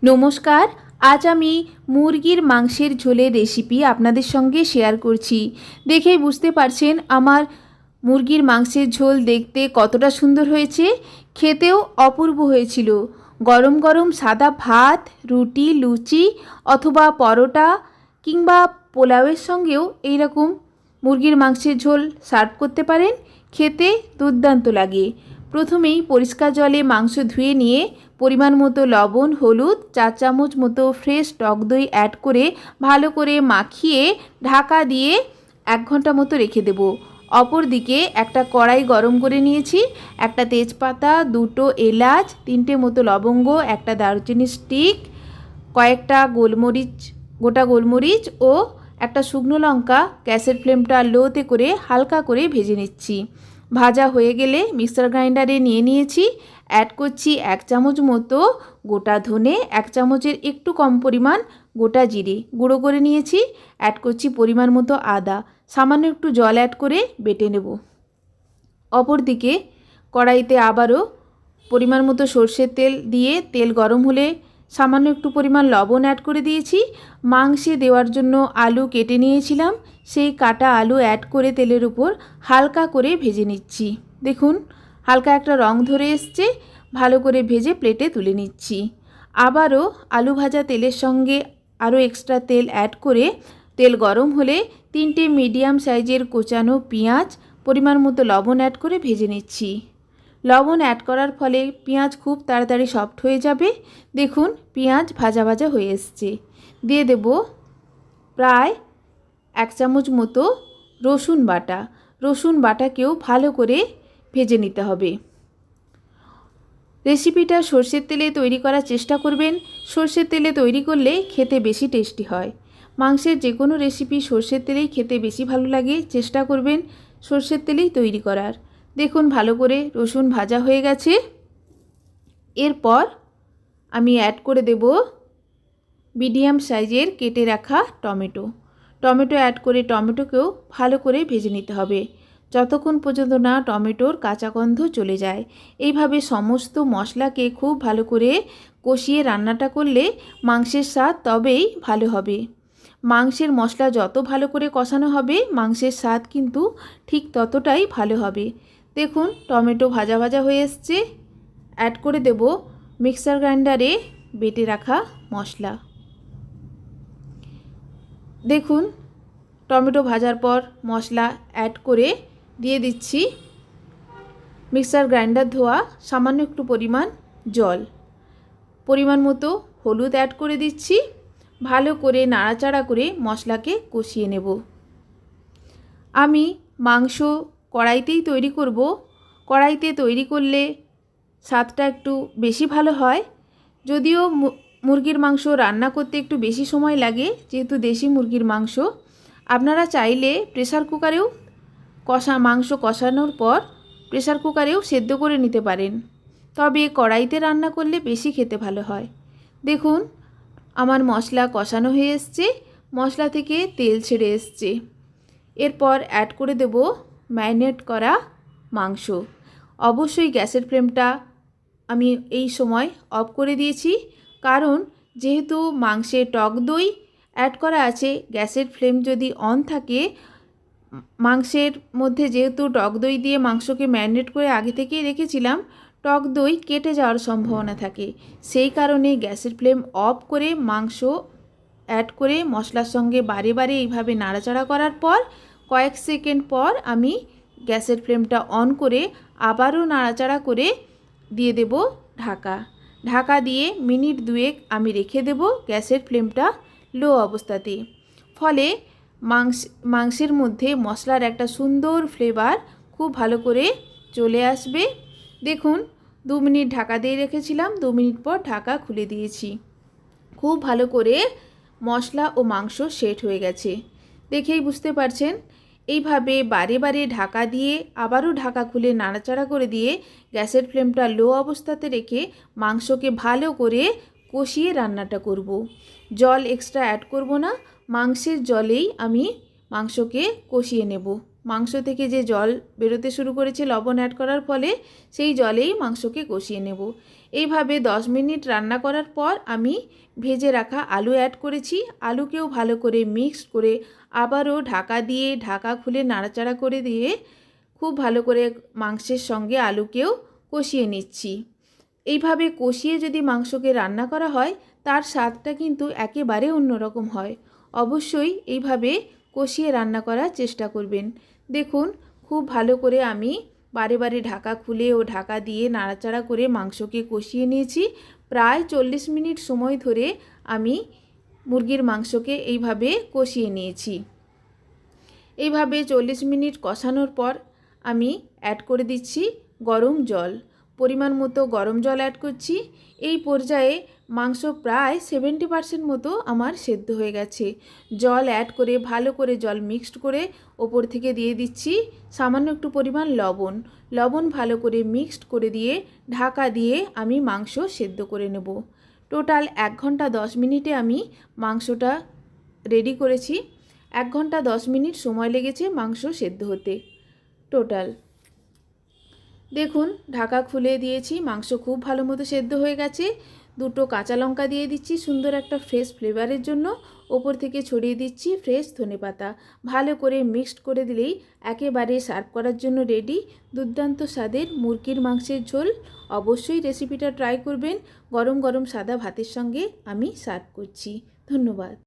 নমস্কার। আজ আমি মুরগির মাংসের ঝোলের রেসিপি আপনাদের সঙ্গে শেয়ার করছি। দেখেই বুঝতে পারছেন আমার মুরগির মাংসের ঝোল দেখতে কতটা সুন্দর হয়েছে, খেতেও অপূর্ব হয়েছিল। গরম গরম সাদা ভাত, রুটি, লুচি অথবা পরোটা কিংবা পোলাওয়ের সঙ্গেও এইরকম মুরগির মাংসের ঝোল সার্ভ করতে পারেন। খেতে দুর্দান্ত লাগে। প্রথমেই পরিষ্কার জলে মাংস ধুয়ে নিয়ে পরিমাণ মতো লবণ, হলুদ, 4 চামচ মতো ফ্রেশ টক দই অ্যাড করে ভালো করে মাখিয়ে ঢাকা দিয়ে 1 ঘন্টা মতো রেখে দেব। অপর দিকে একটা কড়াই গরম করে নিয়েছি। একটা তেজপাতা, 2টো এলাচ, 3টে মতো লবঙ্গ, একটা দারুচিনি স্টিক, কয়েকটা গোলমরিচ, গোটা গোলমরিচ ও একটা শুকনো লঙ্কা গ্যাসের ফ্লেমটা লোতে করে হালকা করে ভেজে নিচ্ছি। ভাজা হয়ে গেলে মিক্সার গ্রাইন্ডারে নিয়ে নিয়েছি। অ্যাড করছি 1 চামচ মতো গোটা ধনে, 1 চামচের একটু কম পরিমাণ গোটা জিরে গুঁড়ো করে নিয়েছি। অ্যাড করছি পরিমাণ মতো আদা, সামান্য একটু জল অ্যাড করে বেটে নেব। অপর দিকে কড়াইতে আবারও পরিমাণ মতো সর্ষের তেল দিয়ে তেল গরম হলে সামান্য একটু পরিমাণ লবণ অ্যাড করে দিয়েছি। মাংসে দেওয়ার জন্য আলু কেটে নিয়েছিলাম, সেই কাটা আলু অ্যাড করে তেলের উপর হালকা করে ভেজে নিচ্ছি। দেখুন হালকা একটা রং ধরে এসছে। ভালো করে ভেজে প্লেটে তুলে নিচ্ছি। আবারও আলু ভাজা তেলের সঙ্গে আরও এক্সট্রা তেল অ্যাড করে তেল গরম হলে 3টে মিডিয়াম সাইজের কোচানো পেঁয়াজ পরিমাণ মতো লবণ অ্যাড করে ভেজে নিচ্ছি। লবণ অ্যাড করার ফলে পেঁয়াজ খুব তাড়াতাড়ি সফট হয়ে যাবে। দেখুন পেঁয়াজ ভাজা ভাজা হয়ে এসছে। দিয়ে দেব প্রায় 1 চামচ মতো রসুন বাটা। রসুন বাটাকেও ভালো করে ভেজে নিতে হবে। রেসিপিটা সর্ষের তেলে তৈরি করার চেষ্টা করবেন। সর্ষের তেলে তৈরি করলে খেতে বেশি টেস্টি হয়। মাংসের যে কোনো রেসিপি সর্ষের তেলেই খেতে বেশি ভালো লাগে। চেষ্টা করবেন সর্ষের তেলেই তৈরি করার। দেখুন ভালো করে রসুন ভাজা হয়ে গেছে। এরপর আমি অ্যাড করে দেব মিডিয়াম সাইজের কেটে রাখা টমেটো। টমেটো অ্যাড করে টমেটোকেও ভালো করে ভেজে নিতে হবে যতক্ষণ পর্যন্ত না টমেটোর কাঁচা গন্ধ চলে যায়। এইভাবে সমস্ত মশলাকে খুব ভালো করে কষিয়ে রান্নাটা করলে মাংসের স্বাদ তবেই ভালো হবে। মাংসের মশলা যত ভালো করে কষানো হবে মাংসের স্বাদ কিন্তু ঠিক ততটাই ভালো হবে। দেখুন টমেটো ভাজা ভাজা হয়ে এসছে। অ্যাড করে দেব মিক্সার গ্রাইন্ডারে বেটে রাখা মশলা। দেখুন টমেটো ভাজার পর মশলা অ্যাড করে দিয়ে দিচ্ছি মিক্সার গ্রাইন্ডার ধোয়া সামান্য একটু পরিমাণ জল, পরিমাণ মতো হলুদ অ্যাড করে দিচ্ছি। ভালো করে নাড়াচাড়া করে মশলাকে কষিয়ে নেব। আমি মাংস কড়াইতেই তৈরি করব। কড়াইতে তৈরি করলে স্বাদটা একটু বেশি ভালো হয়। যদিও মুরগির মাংস রান্না করতে একটু বেশি সময় লাগে, যেহেতু দেশি মুরগির মাংস। আপনারা চাইলে প্রেসার কুকারেও মাংস কষানোর পর প্রেসার কুকারেও সেদ্ধ করে নিতে পারেন, তবে কড়াইতে রান্না করলে বেশি খেতে ভালো হয়। দেখুন আমার মশলা কষানো হয়ে এসছে, মশলা থেকে তেল ছেড়ে এসছে। এরপর অ্যাড করে দেব ম্যারিনেট করা মাংস। অবশ্যই গ্যাসের ফ্লেমটা আমি এই সময় অফ করে দিয়েছি, কারণ যেহেতু মাংসে টক দই অ্যাড করা আছে, গ্যাসের ফ্লেম যদি অন থাকে মাংসের মধ্যে যেহেতু টক দই দিয়ে মাংসকে ম্যারিনেট করে আগে থেকেই রেখেছিলাম, টক দই কেটে যাওয়ার সম্ভাবনা থাকে। সেই কারণে গ্যাসের ফ্লেম অফ করে মাংস অ্যাড করে মশলার সঙ্গে বারে বারে এইভাবে নাড়াচাড়া করার পর কয়েক সেকেন্ড পর আমি গ্যাসের ফ্লেমটা অন করে আবারও নাড়াচাড়া করে দিয়ে দেব ঢাকা। ঢাকা দিয়ে মিনিট 2 আমি রেখে দেব গ্যাসের ফ্লেমটা লো অবস্থাতে। ফলে মাংসের মধ্যে মশলার একটা সুন্দর ফ্লেভার খুব ভালো করে চলে আসবে। দেখুন 2 মিনিট ঢাকা দিয়ে রেখেছিলাম, 2 মিনিট পর ঢাকা খুলে দিয়েছি। খুব ভালো করে মশলা ও মাংস সেট হয়ে গেছে, দেখেই বুঝতে পারছেন। এইভাবে বারে বারে ঢাকা দিয়ে আবারও ঢাকা খুলে নাড়াচাড়া করে দিয়ে গ্যাসের ফ্লেমটা লো অবস্থাতে রেখে মাংসকে ভালো করে কষিয়ে রান্নাটা করব। জল এক্সট্রা অ্যাড করব না, মাংসের জলেই আমি মাংসকে কষিয়ে নেব। মাংস থেকে যে জল বেরোতে শুরু করেছে লবণ অ্যাড করার ফলে, সেই জলেই মাংসকে কষিয়ে নেব। এইভাবে 10 মিনিট রান্না করার পর আমি ভেজে রাখা আলু অ্যাড করেছি। আলুকেও ভালো করে মিক্স করে আবারও ঢাকা দিয়ে ঢাকা খুলে নাড়াচাড়া করে দিয়ে খুব ভালো করে মাংসের সঙ্গে আলুকেও কষিয়ে নিচ্ছি। এইভাবে কষিয়ে যদি মাংসকে রান্না করা হয় তার স্বাদটা কিন্তু একেবারে অন্যরকম হয়। অবশ্যই এইভাবে কষিয়ে রান্না করার চেষ্টা করবেন। দেখুন খুব ভালো করে আমি বারে বারে ঢাকা খুলে ও ঢাকা দিয়ে নাড়াচাড়া করে মাংসকে কষিয়ে নিয়েছি। প্রায় 40 মিনিট সময় ধরে আমি মুরগির মাংসকে এইভাবে কষিয়ে নিয়েছি। এইভাবে 40 মিনিট কষানোর পর আমি অ্যাড করে দিচ্ছি গরম জল। পরিমাণ মতো গরম জল অ্যাড করছি। এই পর্যায়ে মাংস প্রায় 70% মতো আমার সেদ্ধ হয়ে গেছে। জল অ্যাড করে ভালো করে জল মিক্সড করে ওপর থেকে দিয়ে দিচ্ছি সামান্য একটু পরিমাণ লবণ। লবণ ভালো করে মিক্সড করে দিয়ে ঢাকা দিয়ে আমি মাংস সেদ্ধ করে নেব। টোটাল 1 ঘন্টা 10 মিনিটে আমি মাংসটা রেডি করেছি। 1 ঘন্টা 10 মিনিট সময় লেগেছে মাংস সেদ্ধ হতে টোটাল। দেখুন ঢাকা খুলে দিয়েছি, মাংস খুব ভালো মতো সেদ্ধ হয়ে গেছে। 2টো কাঁচা লঙ্কা দিয়ে দিচ্ছি সুন্দর একটা ফ্রেশ ফ্লেভারের জন্য। ওপর থেকে ছড়িয়ে দিচ্ছি ফ্রেশ ধনেপাতা। ভালো করে মিক্সড করে দিলেই একেবারে সার্ভ করার জন্য রেডি দুর্দান্ত স্বাদের মুরগির মাংসের ঝোল। অবশ্যই রেসিপিটা ট্রাই করবেন। গরম গরম সাদা ভাতের সঙ্গে আমি সার্ভ করছি। ধন্যবাদ।